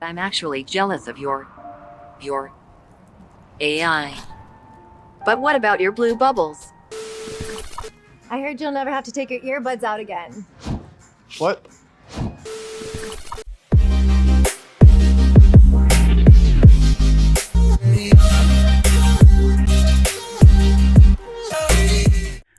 I'm actually jealous of your AI. But what about your blue bubbles? I heard you'll never have to take your earbuds out again. What?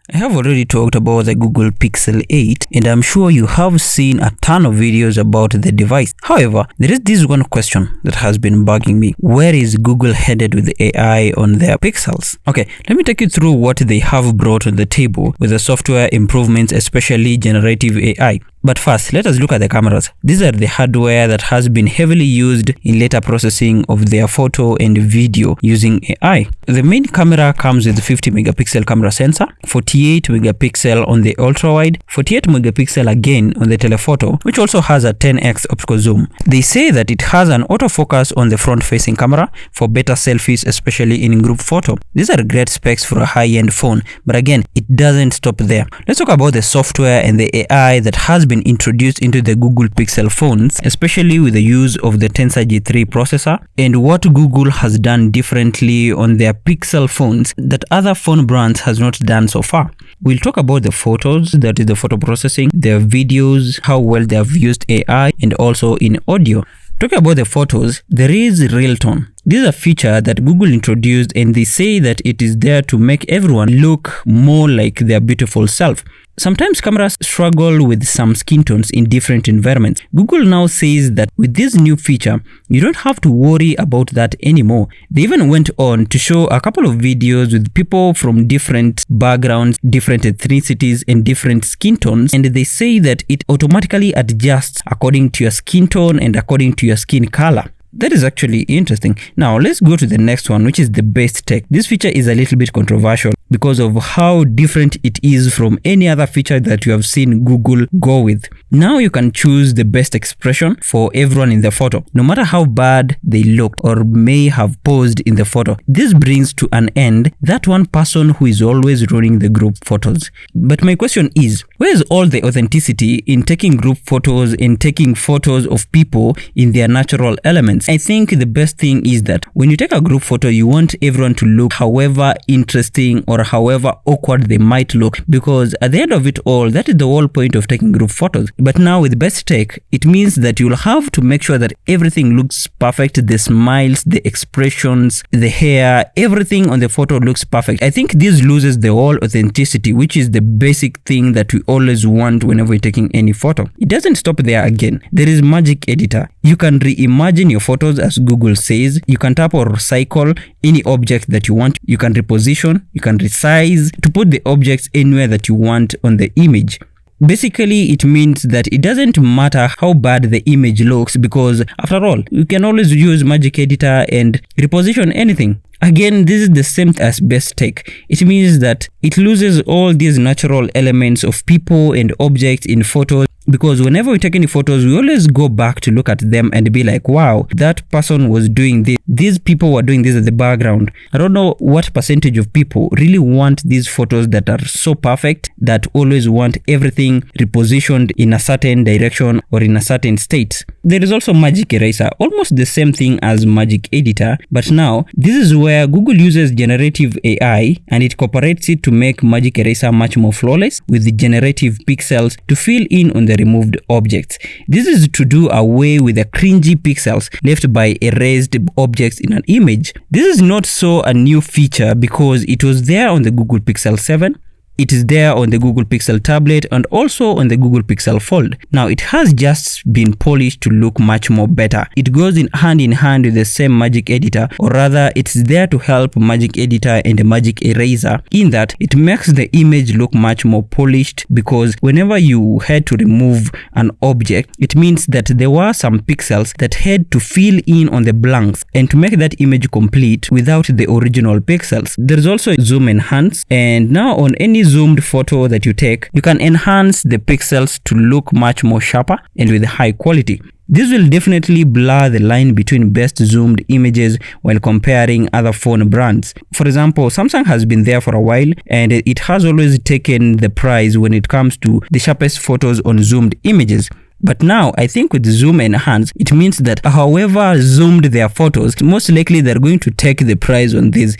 I have already talked about the Googlepixel 8 and I'm sure you have seen a ton of videos about the device. However, there is this one question that has been bugging me. Where is Google headed with the AI on their Pixels? Okay, let me take you through what they have brought on the table with the software improvements, especially generative AI. But first, let us look at the cameras. These are the hardware that has been heavily used in later processing of their photo and video using AI. The main camera comes with 50 megapixel camera sensor, 48 megapixel on the ultra-wide, 48 megapixel again on the telephoto, which also has a 10x optical zoom. They say that it has an autofocus on the front-facing camera for better selfies, especially in group photo. These are great specs for a high-end phone, but again, it doesn't stop there. Let's talk about the software and the AI that has been introduced into the Google Pixel phones, especially with the use of the Tensor G3 processor, and what Google has done differently on their Pixel phones that other phone brands has not done so far. We'll talk about the photos, that is the photo processing, their videos, how well they have used AI, and also in audio. Talking about the photos, there is Real Tone. This is a feature that Google introduced and they say that it is there to make everyone look more like their beautiful self. Sometimes cameras struggle with some skin tones in different environments. Google now says that with this new feature, you don't have to worry about that anymore. They even went on to show a couple of videos with people from different backgrounds, different ethnicities, and different skin tones, and they say that it automatically adjusts according to your skin tone and according to your skin color. That is actually interesting. Now let's go to the next one, which is the best tech. This feature is a little bit controversial because of how different it is from any other feature that you have seen Google go with. Now you can choose the best expression for everyone in the photo, no matter how bad they look or may have posed in the photo. This brings to an end that one person who is always running the group photos. But my question is, where is all the authenticity in taking group photos and taking photos of people in their natural elements? I think the best thing is that when you take a group photo, you want everyone to look however interesting or however awkward they might look, because at the end of it all, that is the whole point of taking group photos. But now with best tech, it means that you'll have to make sure that everything looks perfect. The smiles, the expressions, the hair, everything on the photo looks perfect. I think this loses the whole authenticity, which is the basic thing that we always want whenever we're taking any photo. It doesn't stop there again. There is Magic Editor. You can reimagine your photos as Google says. You can tap or recycle any object that you want. You can reposition, you can resize to put the objects anywhere that you want on the image. Basically, it means that it doesn't matter how bad the image looks, because after all, you can always use Magic Editor and reposition anything. Again, this is the same as best tech. It means that it loses all these natural elements of people and objects in photos, because whenever we take any photos, we always go back to look at them and be like, wow, that person was doing this. These people were doing this at the background. I don't know what percentage of people really want these photos that are so perfect, that always want everything repositioned in a certain direction or in a certain state. There is also Magic Eraser, almost the same thing as Magic Editor, but now this is where Google uses generative AI and it cooperates it to make Magic Eraser much more flawless with the generative pixels to fill in on the removed objects. This is to do away with the cringy pixels left by erased objects in an image. This is not so a new feature because it was there on the Google Pixel 7. It is there on the Google Pixel tablet and also on the Google Pixel Fold. Now it has just been polished to look much more better. It goes in hand with the same Magic Editor, or rather it's there to help Magic Editor and Magic Eraser, in that it makes the image look much more polished, because whenever you had to remove an object, it means that there were some pixels that had to fill in on the blanks and to make that image complete without the original pixels. There's also zoom enhance, and now on any zoomed photo that you take, you can enhance the pixels to look much more sharper and with high quality. This will definitely blur the line between best zoomed images while comparing other phone brands. For example, Samsung has been there for a while and it has always taken the prize when it comes to the sharpest photos on zoomed images. But now I think with zoom enhance, it means that however zoomed their photos, most likely they're going to take the prize on this.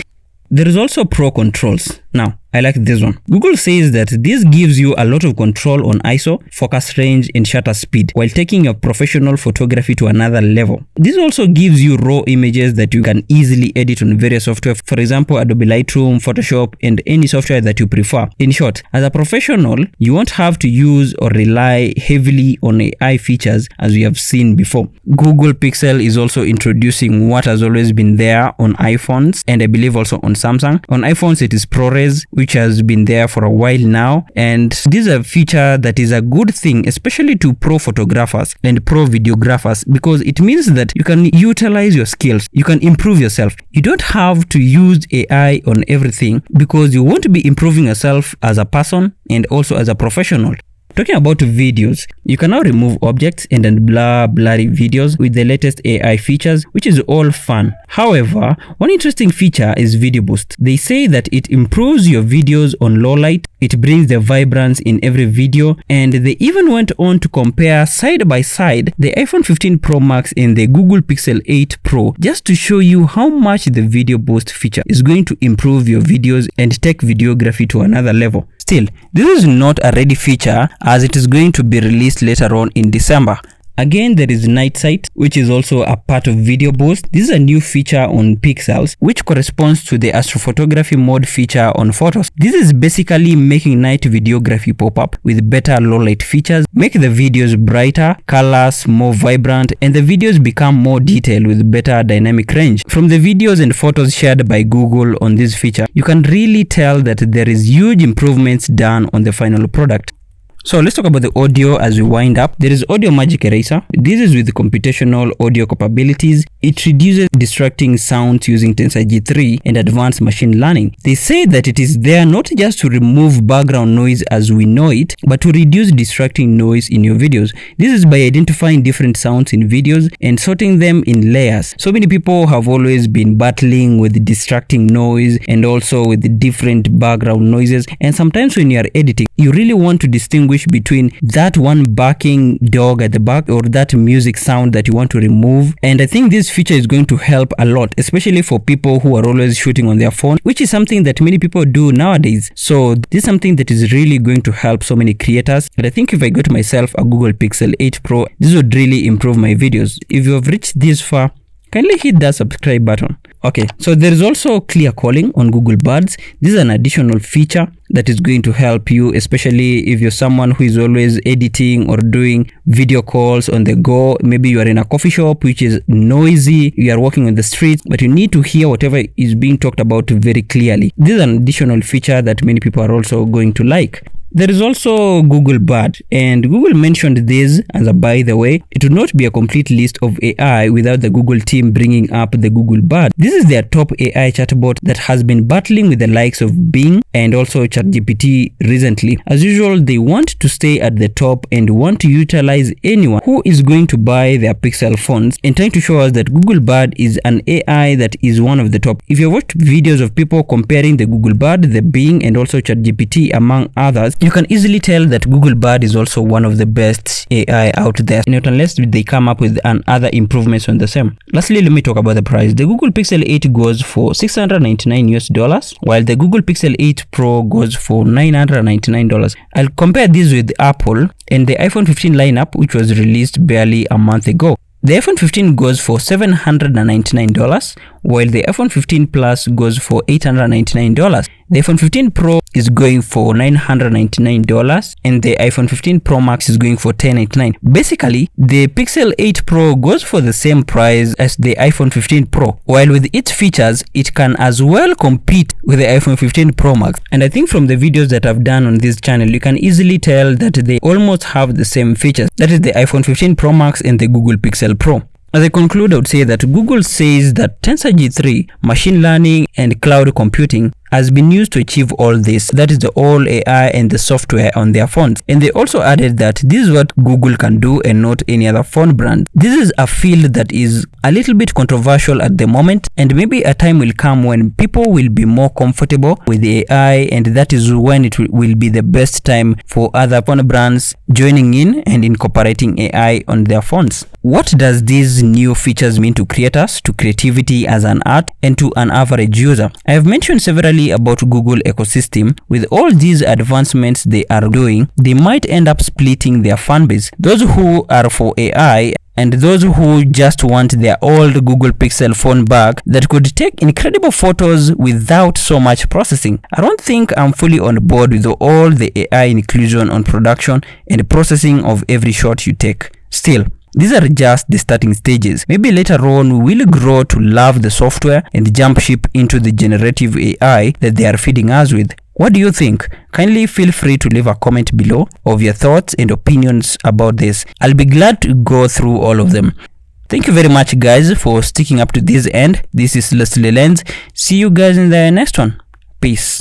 There is also pro controls. Now, I like this one. Google says that this gives you a lot of control on ISO, focus range, and shutter speed while taking your professional photography to another level. This also gives you raw images that you can easily edit on various software, for example, Adobe Lightroom, Photoshop, and any software that you prefer. In short, as a professional, you won't have to use or rely heavily on AI features as we have seen before. Googlepixel is also introducing what has always been there on iPhones, and I believe also on Samsung. On iPhones, it is ProRes, which has been there for a while now, and this is a feature that is a good thing, especially to pro photographers and pro videographers, because it means that you can utilize your skills, you can improve yourself. You don't have to use AI on everything because you want to be improving yourself as a person and also as a professional. Talking about videos, you can now remove objects and unblur blurry videos with the latest AI features, which is all fun. However, one interesting feature is Video Boost. They say that it improves your videos on low light, it brings the vibrance in every video, and they even went on to compare side by side the iPhone 15 Pro Max and the Google Pixel 8 Pro just to show you how much the Video Boost feature is going to improve your videos and take videography to another level. Still, this is not a ready feature as it is going to be released later on in December. Again, there is Night Sight, which is also a part of Video Boost. This is a new feature on Pixels, which corresponds to the astrophotography mode feature on photos. This is basically making night videography pop up with better low light features, make the videos brighter, colors more vibrant, and the videos become more detailed with better dynamic range. From the videos and photos shared by Google on this feature, you can really tell that there is huge improvements done on the final product. So let's talk about the audio as we wind up. There is Audio Magic Eraser. This is with computational audio capabilities. It reduces distracting sounds using TensorG 3 and advanced machine learning. They say that it is there not just to remove background noise as we know it, but to reduce distracting noise in your videos. This is by identifying different sounds in videos and sorting them in layers. So many people have always been battling with distracting noise and also with the different background noises. And sometimes when you are editing, you really want to distinguish between that one barking dog at the back or that music sound that you want to remove. And I think this feature is going to help a lot, especially for people who are always shooting on their phone, which is something that many people do nowadays. So this is something that is really going to help so many creators. And I think if I got myself a Google Pixel 8 Pro, this would really improve my videos. If you have reached this far, kindly hit that subscribe button. Okay, so there is also clear calling on Google Buds. This is an additional feature that is going to help you, especially if you're someone who is always editing or doing video calls on the go. Maybe you are in a coffee shop which is noisy, you are walking on the streets, but you need to hear whatever is being talked about very clearly. This is an additional feature that many people are also going to like. There is also Google Bard, and Google mentioned this as a by the way. It would not be a complete list of AI without the Google team bringing up the Google Bard. This is their top AI chatbot that has been battling with the likes of Bing and also ChatGPT recently. As usual, they want to stay at the top and want to utilize anyone who is going to buy their Pixel phones and trying to show us that Google Bard is an AI that is one of the top. If you watched videos of people comparing the Google Bard, the Bing, and also ChatGPT among others, you can easily tell that Google Bard is also one of the best AI out there, not unless they come up with other improvements on the same. Lastly, let me talk about the price. The Google Pixel 8 goes for $699 while the Google Pixel 8 Pro goes for $999. I'll compare this with Apple and the iPhone 15 lineup, which was released barely a month ago. The iPhone 15 goes for $799 while the iPhone 15 Plus goes for $899. The iPhone 15 Pro is going for $999 and the iPhone 15 Pro Max is going for $1,099. Basically, the Pixel 8 Pro goes for the same price as the iPhone 15 Pro, while with its features, it can as well compete with the iPhone 15 Pro Max. And I think from the videos that I've done on this channel, you can easily tell that they almost have the same features. That is the iPhone 15 Pro Max and the Google Pixel Pro. As I conclude, I would say that Google says that TensorG 3, machine learning, and cloud computing has been used to achieve all this. That is the all AI and the software on their phones. And they also added that this is what Google can do and not any other phone brand. This is a field that is a little bit controversial at the moment, and maybe a time will come when people will be more comfortable with AI, and that is when it will be the best time for other phone brands joining in and incorporating AI on their phones. What does these new features mean to creators, to creativity as an art, and to an average user? I have mentioned severally about Google ecosystem. With all these advancements they are doing, they might end up splitting their fan base. Those who are for AI and those who just want their old Google Pixel phone back that could take incredible photos without so much processing. I don't think I'm fully on board with all the AI inclusion on production and processing of every shot you take. Still, these are just the starting stages. Maybe later on we will grow to love the software and jump ship into the generative AI that they are feeding us with. What do you think? Kindly feel free to leave a comment below of your thoughts and opinions about this. I'll be glad to go through all of them. Thank you very much guys for sticking up to this end. This is Leslie Lenz. See you guys in the next one. Peace.